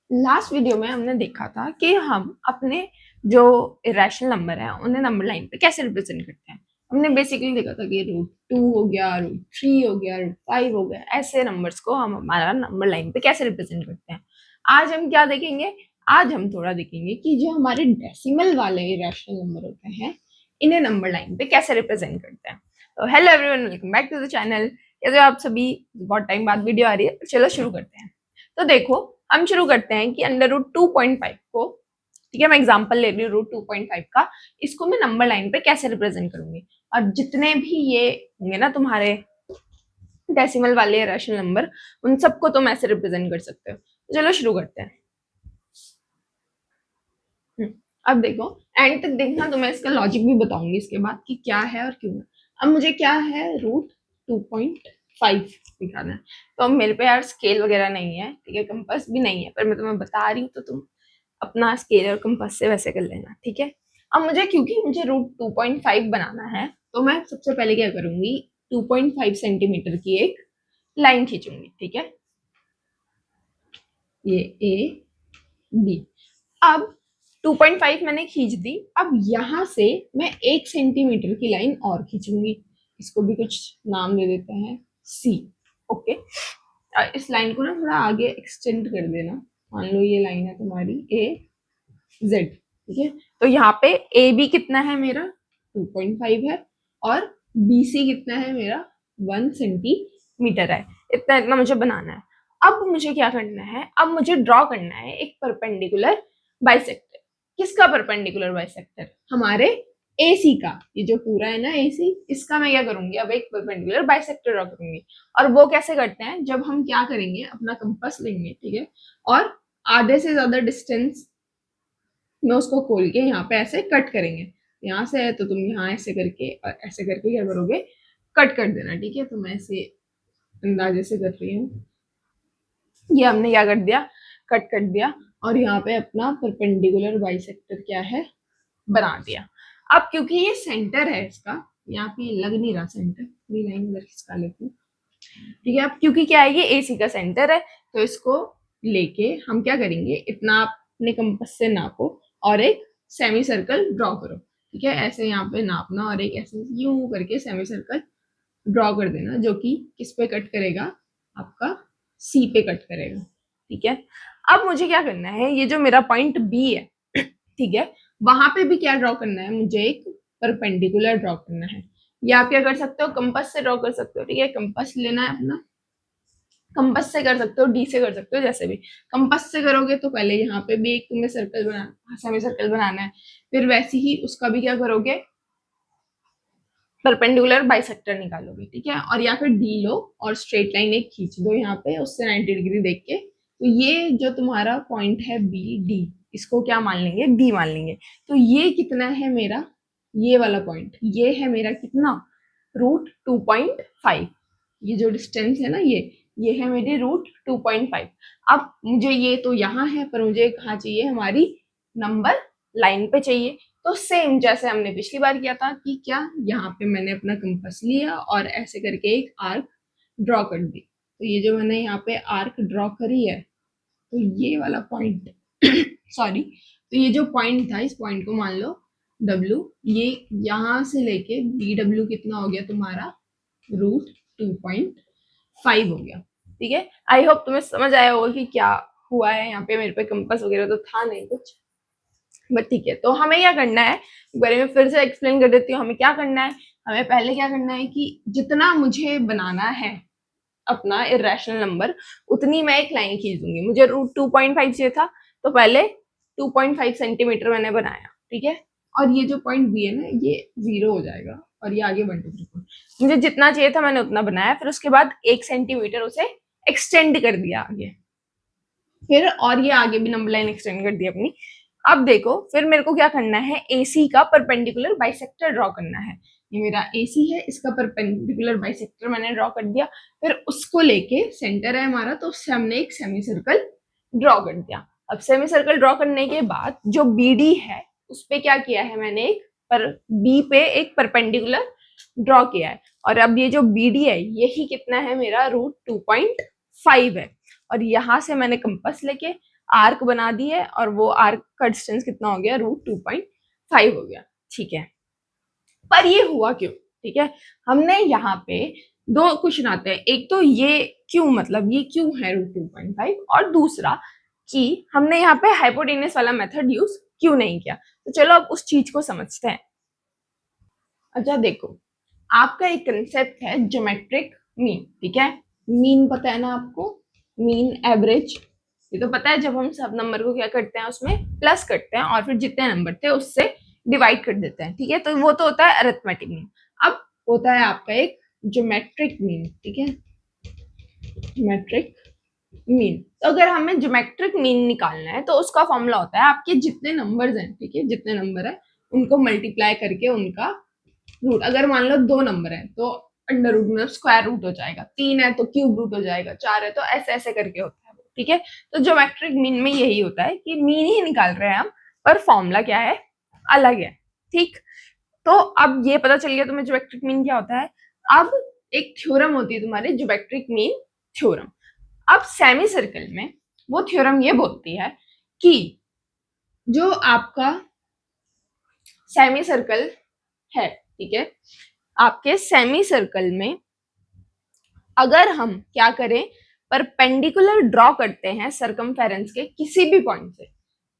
Last video में हमने देखा था कि हम अपने जो इरेशनल नंबर है उन्हें नंबर लाइन पे कैसे रिप्रेजेंट करते हैं। हमने बेसिकली देखा था कि √2 हो गया, √3 हो गया, √5 हो गया, ऐसे नंबर्स को हम हमारा नंबर लाइन पे कैसे रिप्रेजेंट करते हैं। आज हम क्या देखेंगे, आज हम थोड़ा देखेंगे कि जो हमारे डेसिमल वाले इरेशनल नंबर होते हैं इन्हें नंबर लाइन पे कैसे रिप्रेजेंट करते हैं। तो hello everyone, welcome back to the channel. ये जो आप सभी बहुत टाइम बाद वीडियो आ रही है, चलो शुरू करते हैं। तो देखो, हम शुरू करते हैं कि √2.5 को, ठीक है, मैं एग्जांपल ले रही हूँ √2.5 का, इसको मैं नंबर लाइन पे कैसे रिप्रेजेंट करूंगी। और जितने भी ये होंगे ना तुम्हारे डेसिमल वाले रैशनल नंबर, उन सबको तुम ऐसे रिप्रेजेंट कर सकते हो। तो चलो शुरू करते हैं। अब देखो, एंड तक देखना, तो मैं इसका लॉजिक भी बताऊंगी इसके बाद कि क्या है और क्यों है। अब मुझे क्या है, √2.5 दिखाना है। तो अब मेरे पे यार स्केल वगैरह नहीं है, ठीक है, कंपास भी नहीं है, पर मैं तुम्हें बता रही हूँ तो तुम अपना स्केल और कंपास से वैसे कर लेना, ठीक है। अब मुझे, क्योंकि मुझे √2.5 बनाना है, तो मैं सबसे पहले क्या करूंगी, 2.5 सेंटीमीटर की एक लाइन खींचूंगी, ठीक है, ये A B। अब 2.5 मैंने खींच दी। अब यहां से मैं 1 सेंटीमीटर की लाइन और खींचूंगी, इसको भी कुछ नाम दे देते हैं C। ओके, इस लाइन को ना थोड़ा आगे एक्सटेंड कर देना। मान लो ये लाइन है तुम्हारी AZ, ठीक है। तो यहाँ पे AB कितना है मेरा, 2.5 है, और BC कितना है मेरा, 1 सेंटीमीटर है। इतना इतना मुझे बनाना है। अब मुझे क्या करना है, अब मुझे ड्रॉ करना है एक परपेंडिकुलर बाइसेक्टर। किसका परपेंडिकुलर बाइसेक्टर, हमारे AC का। ये जो पूरा है ना AC, इसका मैं क्या करूंगी, अब एक परपेंडिकुलर बाइसेक्टर ड्रॉ करूंगी। और वो कैसे करते हैं, जब हम क्या करेंगे, अपना कंपास लेंगे, ठीक है, और आधे से ज्यादा डिस्टेंस में उसको खोल के यहाँ पे ऐसे कट करेंगे। यहाँ से है तो तुम यहाँ ऐसे करके और ऐसे करके क्या करोगे, कट कर देना, ठीक है। तो मैं ऐसे अंदाजे से कर रही हूँ, ये हमने क्या कर दिया, कट कर दिया, और यहाँ पे अपना परपेंडिकुलर बाइसेक्टर क्या है, बना दिया। अब क्योंकि ये सेंटर है इसका, यहाँ पे लग नहीं रहा सेंटर, पूरी लाइन इधर खिसका लेती हूँ, ठीक है। अब क्योंकि क्या है, ये AC का सेंटर है, तो इसको लेके हम क्या करेंगे, इतना अपने कंपास से नापो और एक सेमी सर्कल ड्रॉ करो, ठीक है। ऐसे यहाँ पे नापना और एक ऐसे यूं करके सेमी सर्कल ड्रॉ कर देना, जो कि किस पे कट करेगा, आपका C पे कट करेगा, ठीक है। अब मुझे क्या करना है, ये जो मेरा पॉइंट B है, ठीक है, वहां पे भी क्या ड्रॉ करना है, मुझे एक परपेंडिकुलर ड्रॉ करना है। या आप क्या कर सकते हो, कंपास से ड्रॉ कर सकते हो, ठीक है। कंपास लेना है अपना, कंपास से कर सकते हो, डी से कर सकते हो, जैसे भी। कंपास से करोगे तो पहले यहाँ पे भी एक तुम्हें सर्कल बनाना, सेमी सर्कल बनाना है। फिर वैसे ही उसका भी क्या करोगे, परपेंडिकुलर बाइसेक्टर निकालोगे, ठीक है। और या फिर डी लो और स्ट्रेट लाइन एक खींच दो यहाँ पे, उससे 90 डिग्री देख के। तो ये जो तुम्हारा पॉइंट है BD, इसको क्या मान लेंगे, B मान लेंगे। तो ये कितना है मेरा, ये वाला पॉइंट, ये है मेरा कितना, √2.5। ये जो डिस्टेंस है ना, ये है मेरी √2.5। अब मुझे ये तो यहाँ है, पर मुझे कहाँ चाहिए, हमारी नंबर लाइन पे चाहिए। तो सेम जैसे हमने पिछली बार किया था कि क्या, यहाँ पे मैंने अपना कंपास लिया और ऐसे करके एक आर्क ड्रॉ कर दी। तो ये जो मैंने यहाँ पे आर्क ड्रॉ करी है, तो ये वाला पॉइंट सॉरी, तो ये जो पॉइंट था, इस पॉइंट को मान लो W। ये यहाँ से लेके BW कितना हो गया तुम्हारा, √2.5 हो गया, ठीक है। आई होप तुम्हें समझ आया होगा कि क्या हुआ है। यहाँ पे मेरे पे कंपास वगैरह तो था नहीं कुछ, बट ठीक है। तो हमें क्या करना है, एक बार मैं फिर से एक्सप्लेन कर देती हूँ। हमें क्या करना है, हमें पहले क्या करना है कि जितना मुझे बनाना है अपना इरेशनल नंबर, उतनी मैं एक लाइन खींच दूंगी। मुझे √2.5 चाहिए था, तो पहले 2.5 सेंटीमीटर मैंने बनाया, ठीक है। और ये जो पॉइंट B है ना, ये 0 हो जाएगा, और ये आगे 1 2 3 4। मुझे जितना चाहिए था मैंने उतना बनाया, फिर उसके बाद 1 सेंटीमीटर उसे एक्सटेंड कर दिया आगे, फिर और ये आगे भी नंबर लाइन एक्सटेंड कर दी अपनी। अब देखो, फिर मेरे को क्या करना है, AC का परपेंडिकुलर बाइसेक्टर ड्रॉ करना है। ये मेरा AC है, इसका परपेंडिकुलर बाइसेक्टर मैंने ड्रॉ कर दिया। फिर उसको लेके, सेंटर है हमारा, तो उससे हमने एक सेमी सर्कल ड्रॉ कर दिया। अब सेमी सर्कल ड्रॉ करने के बाद जो BD है, उस पे क्या किया है मैंने, एक पर B पे एक परपेंडिकुलर ड्रॉ किया है। और अब ये जो BD है, यही कितना है मेरा, √2.5 है। और यहाँ से मैंने कंपास लेके आर्क बना दी है और वो आर्क का डिस्टेंस कितना हो गया, √2.5 हो गया। ठीक है, पर ये हुआ क्यों? ठीक है, हमने यहाँ पे दो क्वेश्चन आते हैं, एक तो ये क्यों, मतलब ये क्यों है √2.5, और दूसरा कि हमने यहाँ पे हाइपोटेन्यूस वाला मेथड यूज क्यों नहीं किया। तो चलो अब उस चीज को समझते हैं। अच्छा देखो, आपका एक कंसेप्ट है ज्योमेट्रिक मीन, ठीक है, मीन पता है ना आपको, मीन एवरेज, ये तो पता है, जब हम सब नंबर को क्या करते हैं उसमें प्लस करते हैं और फिर जितने नंबर थे उससे डिवाइड कर देते हैं, ठीक है, तो वो तो होता है अरिथमेटिक मीन। अब होता है आपका एक ज्योमेट्रिक मीन, ठीक है, ज्योमेट्रिक मीन। तो अगर हमें ज्योमेट्रिक मीन निकालना है तो उसका फॉर्मूला होता है आपके जितने नंबर्स हैं, ठीक है, जितने नंबर है उनको मल्टीप्लाई करके उनका रूट, अगर मान लो 2 नंबर है तो अंडर रूट मतलब स्क्वायर रूट हो जाएगा, 3 है तो क्यूब रूट हो जाएगा, 4 है तो ऐसे ऐसे करके होता है, ठीक है। तो ज्योमेट्रिक मीन में यही होता है कि मीन ही निकाल रहे हैं हम, पर फॉर्मूला क्या है, अलग है, ठीक। तो अब ये पता चल गया तुम्हें ज्योमेट्रिक मीन क्या होता है। अब एक थ्योरम होती है तुम्हारी ज्योमेट्रिक मीन थ्योरम। अब सेमी सर्कल में वो थ्योरम ये बोलती है कि जो आपका सेमी सर्कल है, ठीक है, आपके सेमी सर्कल में अगर हम क्या करें, परपेंडिकुलर ड्रॉ करते हैं सरकमफेरेंस के किसी भी पॉइंट से,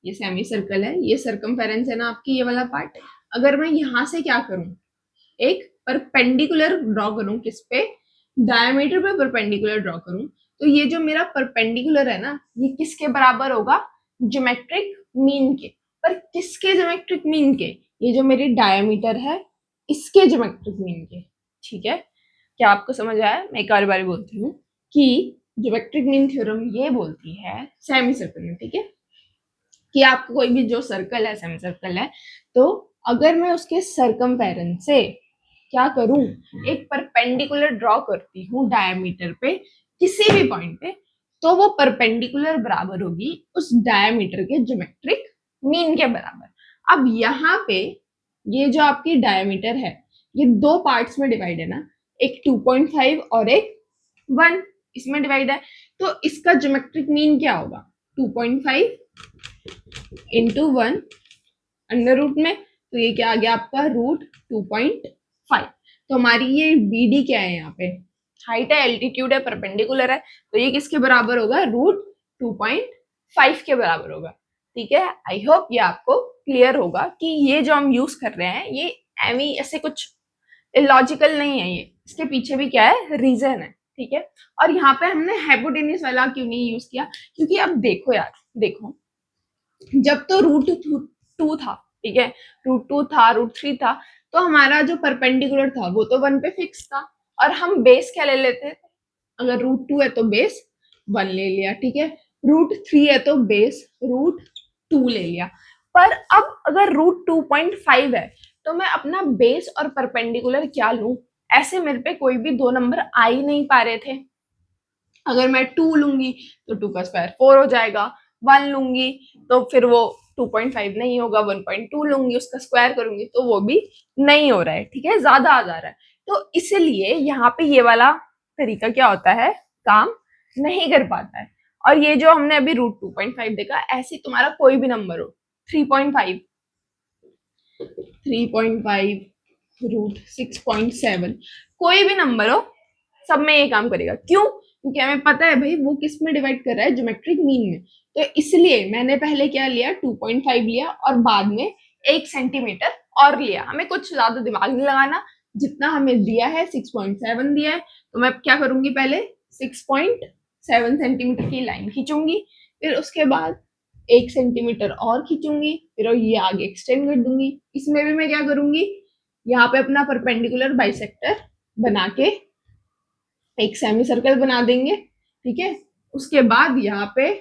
ये सेमी सर्कल है, ये सरकमफेरेंस है ना आपकी, ये वाला पार्ट, अगर मैं यहां से क्या करूं, एक परपेंडिकुलर ड्रॉ करूं, किस पे, डायमीटर पे परपेंडिकुलर ड्रॉ करूं, तो ये जो मेरा परपेंडिकुलर है ना, ये किसके बराबर होगा, ज्योमेट्रिक मीन के। पर किसके ज्योमेट्रिक मीन के, ये जो मेरी डायमीटर है इसके ज्योमेट्रिक मीन के, ठीक है। क्या आपको समझ आया? मैं एक और बार बोलती हूँ कि ज्योमेट्रिक मीन थ्योरम ये बोलती है सेमी सर्कल में, ठीक है, कि आपका कोई भी जो सर्कल है, सेमी सर्कल है, तो अगर मैं उसके सरकमफेरेंस से क्या करूं, एक परपेंडिकुलर ड्रॉ करती हूँ डायमीटर पे किसी भी पॉइंट पे, तो वो परपेंडिकुलर बराबर होगी उस डायमीटर के ज्योमेट्रिक मीन के बराबर। अब यहाँ पे ये जो आपकी डायमीटर है ये दो पार्ट्स में डिवाइड है ना, एक 2.5 और एक 1, इसमें डिवाइड है, तो इसका ज्योमेट्रिक मीन क्या होगा, 2.5 इंटू 1 अंडर रूट में, तो ये क्या आ गया आपका √2.5। तो हमारी ये BD क्या है, यहाँ पे हाइट है, एल्टीट्यूड है, परपेंडिकुलर है, तो ये किसके बराबर होगा, √2.5 के बराबर होगा, ठीक है। आई होप ये आपको क्लियर होगा कि ये जो हम यूज कर रहे हैं ये एमी ऐसे कुछ लॉजिकल नहीं है, ये इसके पीछे भी क्या है, रीजन है, ठीक है। और यहाँ पे हमने हाइपोटेन्यूस वाला क्यों नहीं यूज किया, क्योंकि अब देखो यार, देखो जब तो √2 था, ठीक है, √2 था, √3 था, तो हमारा जो परपेंडिकुलर था वो तो 1 पे फिक्स था, और हम बेस क्या ले लेते थे, अगर √2 है तो बेस 1 ले लिया, ठीक है, √3 है तो बेस √2 ले लिया। पर अब अगर √2.5 है तो मैं अपना बेस और परपेंडिकुलर क्या लूं, ऐसे मेरे पे कोई भी दो नंबर आ ही नहीं पा रहे थे। अगर मैं 2 लूंगी तो 2 का स्क्वायर 4 हो जाएगा, 1 लूंगी तो फिर वो 2.5 नहीं होगा, 1.2 लूंगी उसका स्क्वायर करूंगी तो वो भी नहीं हो रहा है, ठीक है, ज्यादा आ जा रहा है। तो इसलिए यहाँ पे ये वाला तरीका क्या होता है, काम नहीं कर पाता है। और ये जो हमने अभी √2.5 देखा, ऐसे तुम्हारा कोई भी नंबर हो, 3.5, 3.5, √6.7, कोई भी नंबर हो, सब में ये काम करेगा। क्यों? क्योंकि हमें पता है भाई वो किस में डिवाइड कर रहा है, ज्योमेट्रिक मीन में। तो इसलिए मैंने पहले क्या लिया, 2.5 लिया और बाद में 1 सेंटीमीटर और लिया। हमें कुछ ज्यादा दिमाग नहीं लगाना, जितना हमें दिया है 6.7 दिया है, तो मैं क्या करूंगी, पहले 6.7 सेंटीमीटर की लाइन खींचूंगी, फिर उसके बाद 1 सेंटीमीटर और खींचूंगी, फिर ये आगे एक्सटेंड कर दूंगी। इसमें भी मैं क्या करूंगी, यहाँ पे अपना परपेंडिकुलर बाइसेक्टर बना के एक सेमी सर्कल बना देंगे, ठीक है। उसके बाद यहाँ पे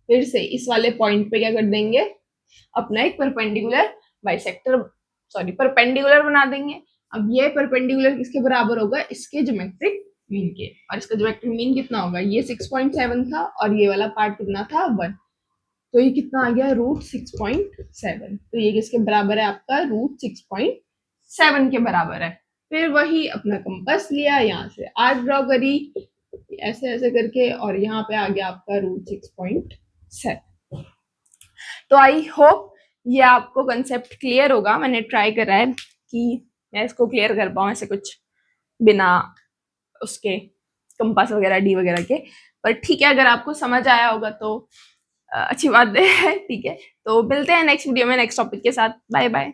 फिर से इस वाले पॉइंट पे क्या कर देंगे, अपना एक परपेंडिकुलर बाइसेक्टर, सॉरी परपेंडिकुलर बना देंगे। अब ये परपेंडिकुलर किसके बराबर होगा, इसके ज्योमेट्रिक मीन के, और इसका ज्योमेट्रिक मीन कितना होगा, ये 6.7 था और ये वाला पार्ट कितना था 1, तो ये कितना आ गया √6.7, तो ये किसके बराबर है आपका, √6.7 के बराबर है। फिर वही अपना कंपास लिया, यहाँ से आर्क ड्रॉ करी ऐसे ऐसे करके, और यहाँ पे आ गया आपका √6.7, तो आई होप ये आपको कंसेप्ट क्लियर होगा। मैंने ट्राई करा है कि मैं इसको क्लियर कर पाऊँ ऐसे कुछ बिना उसके कंपास वगैरह डी वगैरह के। पर ठीक है, अगर आपको समझ आया होगा तो अच्छी बात है। ठीक है, तो मिलते हैं नेक्स्ट वीडियो में नेक्स्ट टॉपिक के साथ। Bye bye.